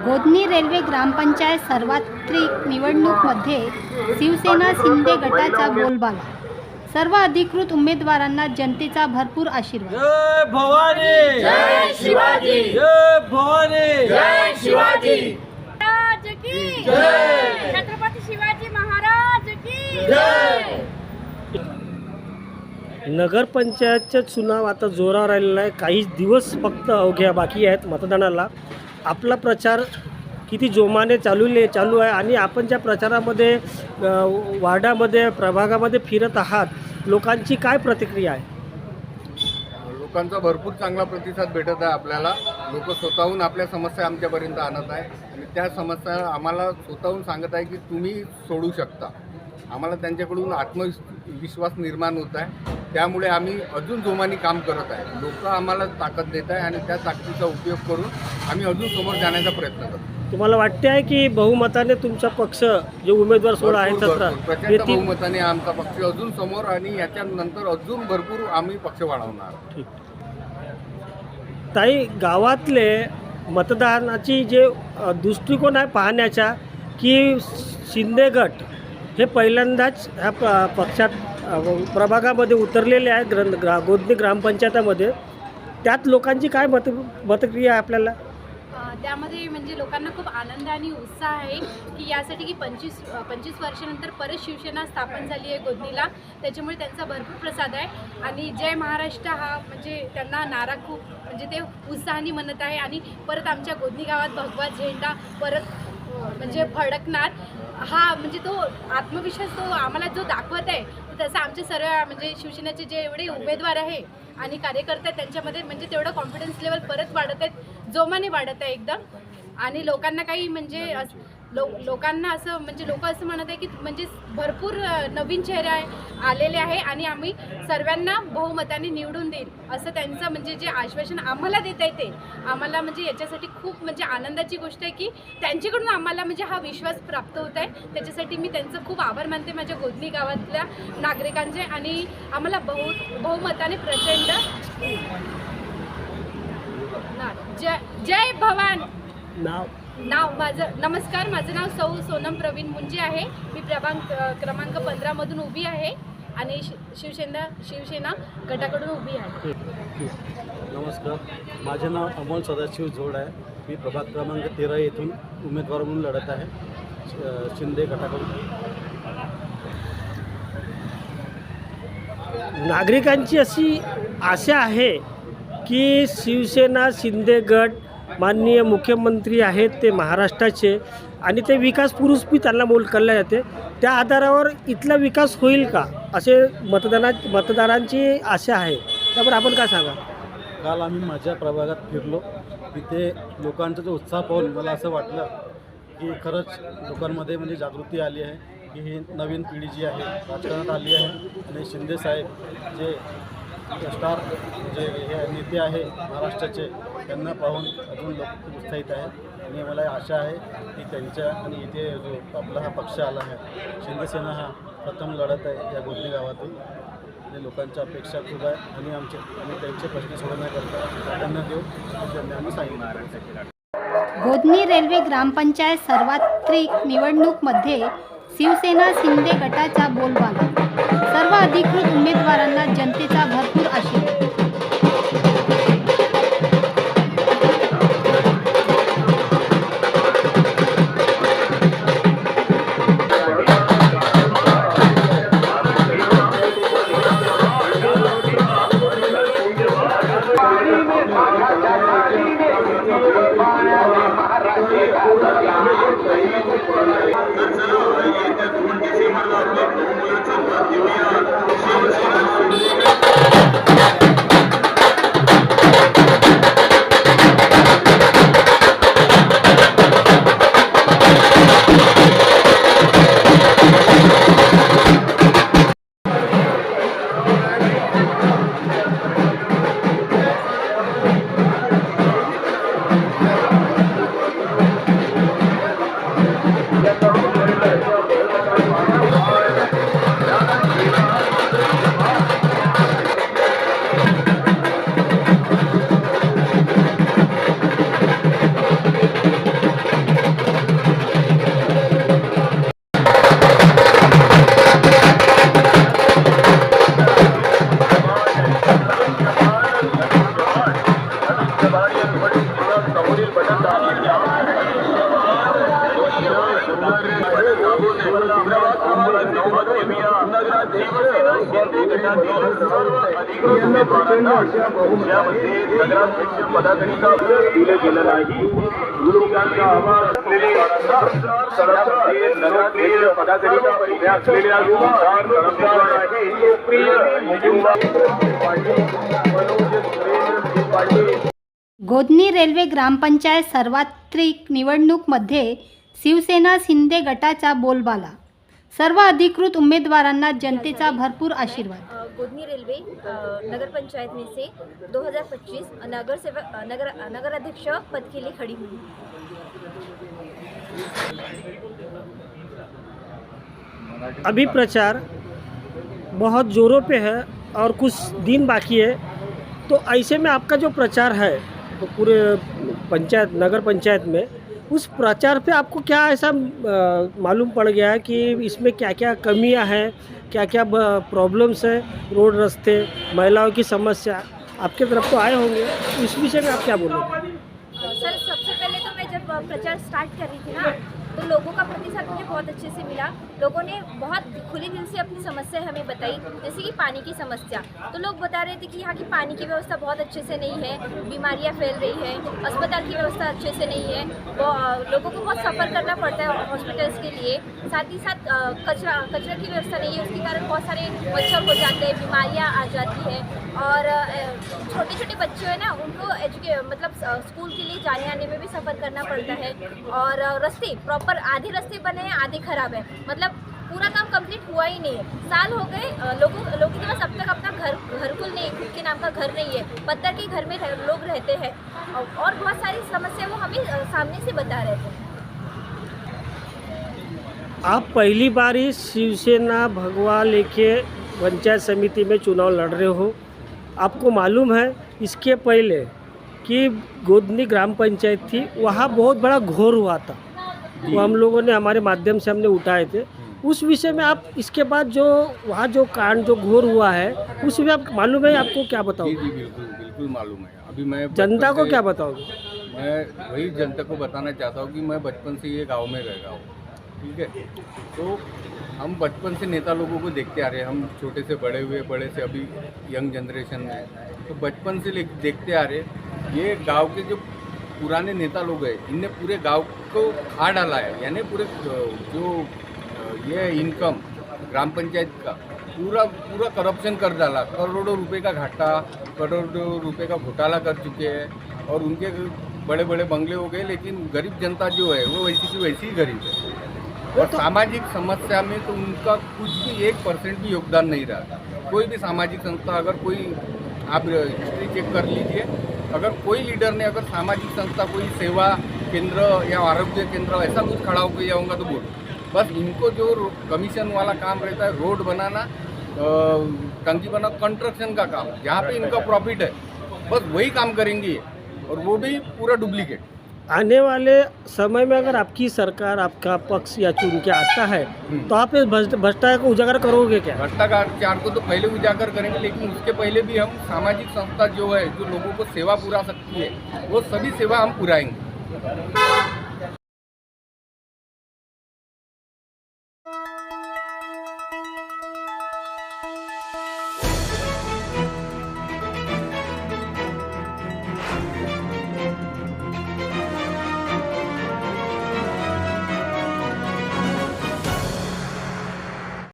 Godhni railway ग्रामपंचायत सार्वत्रिक निवडणूकमध्ये शिवसेना शिंदे गटाचा बोलबाला। सर्व अधिकृत उमेदवारांना जनतेचा भरपूर आशीर्वाद। जय भवानी, जय शिवाजी, जय भवानी, जय शिवाजी, महाराज की जय, छत्रपती शिवाजी महाराज की जय। नगरपंचायतचा चुनाव आता जोरावर आलेला आहे। काही दिवस फक्त अवघ्या बाकी आहेत मतदानाला। आपला प्रचार किती जोमाने चालू आहे आणि आपण ज्या प्रचारामध्ये वार्डामध्ये प्रभागामध्ये फिरत आहात, लोकांची काय प्रतिक्रिया आहे? लोकांचा भरपूर चांगला प्रतिसाद भेटत आहे आपल्याला। लोक स्वतःहून आपल्या समस्या आमच्यापर्यंत आणत आहे आणि त्या समस्या आम्हाला स्वतःहून सांगत आहे की तुम्ही सोडू शकता। आम्हाला त्यांच्याकडून आत्मविश्वास निर्माण होत आहे, त्यामुळे आम्ही अजून जोमाने काम करत आहे। लोक आम्हाला ताकद देत आहे आणि त्या ताकदीचा उपयोग करून आम्ही अजून समोर जाण्याचा प्रयत्न करतो। तुम्हाला वाटते आहे की बहुमताने तुमचा पक्ष जे उमेदवार 16 आहे 17 प्रचंड बहुमताने आमचा पक्ष अजून समोर आणि याच्यानंतर अजून भरपूर आम्ही पक्ष वाढवणार। ठीक। ताई, गावातले मतदानाची जे दृष्टिकोन आहे पाहण्याचा की शिंदे गट हे पहिल्यांदाच ह्या पक्षात प्रभागामध्ये उतरलेले आहेत गोधनी ग्रामपंचायतामध्ये, त्यात लोकांची काय प्रतिक्रिया आहे आपल्याला? त्यामध्ये म्हणजे लोकांना खूप आनंद आणि उत्साह आहे की यासाठी की 25 वर्षानंतर परत शिवसेना स्थापन झाली आहे गोधनीला, त्याच्यामुळे त्यांचा भरपूर प्रसाद आहे। आणि जय महाराष्ट्र हा म्हणजे त्यांना नारा खूप म्हणजे ते उत्साहाने म्हणत आहे आणि परत आमच्या गोधनी गावात भगवा झेंडा परत म्हणजे फडकणार हा म्हणजे तो आत्मविश्वास तो आम्हाला जो दाखवत आहे, तसं आमचे सर्व म्हणजे शिवसेनेचे जे एवढे उमेदवार आहे आणि कार्यकर्ते आहेत त्यांच्यामध्ये म्हणजे तेवढं कॉन्फिडन्स लेवल परत वाढत आहेत, जोमाने वाढत आहे एकदम। आणि लोकांना काही म्हणजे लोकांना असं म्हणजे लोक असं म्हणत आहे की म्हणजे भरपूर नवीन चेहरे आलेले आहे आणि आम्ही सर्वांना बहुमताने निवडून देईल असं त्यांचं म्हणजे जे आश्वासन आम्हाला देत आहे ते आम्हाला म्हणजे याच्यासाठी खूप म्हणजे आनंदाची गोष्ट आहे की त्यांच्याकडून आम्हाला म्हणजे हा विश्वास प्राप्त होत आहे। त्याच्यासाठी मी त्यांचं खूप आभार मानते माझ्या गोधनी गावातल्या नागरिकांचे आणि आम्हाला बहुमताने प्रचंड जय भवान। नमस्कार, माझं नाव सौ सोनम प्रवीण मुंजे आहे। मी क्रमांक 15 मधून उभी आहे आणि शिवसेना गटाकडून उभी आहे। नमस्कार, माझे नाव अमोल सदाशिव झोड आहे। मी प्रभाग क्रमांक 13 येथून उमेदवार म्हणून लढत आहे शिंदे गटाकडून। नागरिकांची अशी आशा आहे की शिवसेना शिंदे गट माननीय मुख्यमंत्री आहेत ते महाराष्ट्राचे आणि ते विकास पुरुष बी त्यांना बोलले जाते, त्या आधारावर इथला विकास होईल का असे मतदारांची आशा आहे। त्यामुळे आपण काय सांगा? काल आम्ही माझ्या प्रभागात फिरलो, तिथे लोकांचा जो उत्साह पाहून मला असं वाटलं की खरंच लोकांमध्ये म्हणजे जागृती आली आहे की ही नवीन पिढी जी आहे राजकारणात आली आहे आणि शिंदे साहेब जे स्टार जे हे नेते आहे महाराष्ट्राचे त्यांना पाहून अजून लोक उत्साहित आहेत आणि मला आशा आहे की त्यांच्या आणि इथे जो आपला हा पक्ष आला आहे शिंदेसेना हा प्रथम लढत आहे या गोधनी गावातून आणि लोकांच्या अपेक्षा खूप आहे आणि त्यांचे प्रश्न सोडवण्याकरता प्राधान्य देऊ असे आम्ही सांगितलं। गोधनी रेल्वे ग्रामपंचायत सार्वत्रिक निवडणूकमध्ये शिवसेना शिंदे गटाचा बोलबाला। सर्व अधिकृत उमेदवारांना जनतेचा भरपूर आशीर्वाद। गोधनी रेल्वे ग्रामपंचायत सार्वत्रिक निवडणूकमध्ये शिवसेना शिंदे गटाचा बोलबाला. सर्व अधिकृत उमेदवारांना जनतेचा भरपूर आशीर्वाद. गोधनी रेलवे नगर पंचायत में से 2025 नगर अध्यक्ष पद के लिए खड़ी हुई. अभी प्रचार बहुत ज़ोरों पे है और कुछ दिन बाकी है, तो ऐसे में आपका जो प्रचार है तो पूरे पंचायत नगर पंचायत में उस प्रचार पे आपको क्या ऐसा मालूम पड़ गया है कि इसमें क्या क्या कमियां हैं, क्या क्या प्रॉब्लम्स हैं, रोड रास्ते, महिलाओं की समस्या आपके तरफ तो आए होंगे, इस विषय में आप क्या बोलोगे? सर, सबसे पहले तो मैं जब प्रचार स्टार्ट कर रही थी ना, तो लोगों का प्रतिसाद मुझे बहुत अच्छे से मिला. लोगों ने बहुत खुले दिल से अपनी समस्या हमें बताई, जैसे कि पानी की समस्या. तो लोग बता रहे थे कि यहाँ की पानी की व्यवस्था बहुत अच्छे से नहीं है, बीमारियाँ फैल रही है, अस्पताल की व्यवस्था अच्छे से नहीं है, लोगों को बहुत सफ़र करना पड़ता है हॉस्पिटल्स के लिए. साथ ही साथ कचरा की व्यवस्था नहीं है, उसके कारण बहुत सारे मच्छर हो जाते हैं, बीमारियाँ आ जाती है. और छोटे छोटे बच्चे हैं ना, उनको मतलब स्कूल के लिए जाने आने में भी सफ़र करना पड़ता है. और रास्ते प्रॉपर आधे रास्ते बने हैं, आधे खराब है, मतलब पूरा काम कंप्लीट हुआ ही नहीं है. साल हो गए, लोगों के पास अब तक अपना घरकुल नहीं, खुद के नाम का घर नहीं है, पत्थर के घर में लोग रहते हैं. और बहुत सारी समस्या वो हमें सामने से बता रहे थे. आप पहली बार ही शिवसेना भगवा लेके पंचायत समिति में चुनाव लड़ रहे हो. आपको मालूम है इसके पहले कि गोधनी ग्राम पंचायत थी, वहाँ बहुत बड़ा घोर हुआ था, वो हम लोगों ने हमारे माध्यम से हमने उठाए थे. उस विषय में आप इसके बाद जो वहाँ जो कांड जो घोर हुआ है उस में आप मालूम है, आपको क्या बताओगे? जी बिल्कुल बिल्कुल मालूम है. अभी मैं जनता को क्या बताओगे? मैं वही जनता को बताना चाहता हूँ कि मैं बचपन से ये गांव में रह रहा हूँ, ठीक है. तो हम बचपन से नेता लोगों को देखते आ रहे हैं, हम छोटे से बड़े हुए, बड़े से अभी यंग जनरेशन में, तो बचपन से देखते आ रहे. ये गांव के जो पुराने नेता लोग हैं, इनने पूरे गांव को खा डाला है. यानी पूरे जो ये इनकम ग्राम पंचायत का पूरा करप्शन कर डाला. करोड़ों रुपए का घाटा, करोड़ों रुपए का घोटाला कर चुके हैं. और उनके बड़े बड़े बंगले हो गए, लेकिन गरीब जनता जो है वो वैसी की वैसी ही गरीब है. और सामाजिक समस्या में तो उनका कुछ भी 1% भी योगदान नहीं रहा. कोई भी सामाजिक संस्था, अगर कोई आप हिस्ट्री चेक कर लीजिए, अगर कोई लीडर ने अगर सामाजिक संस्था कोई सेवा केंद्र या आरोग्य केंद्र ऐसा कुछ खड़ा होकर जाऊँगा तो बोलो. बस इनको जो कमीशन वाला काम रहता है, रोड बनाना, टंकी बनाना, कंस्ट्रक्शन का काम, जहाँ पे इनका प्रॉफिट है, बस वही काम करेंगे, और वो भी पूरा डुप्लीकेट. आने वाले समय में अगर आपकी सरकार, आपका पक्ष या चुन के आता है तो आप इस भ्रष्टाचार को उजागर करोगे क्या? भ्रष्टाचार को तो पहले उजागर करेंगे, लेकिन उसके पहले भी हम सामाजिक संस्था जो है, जो लोगों को सेवा पूरा सकती है, वो सभी सेवा हम पुराएंगे.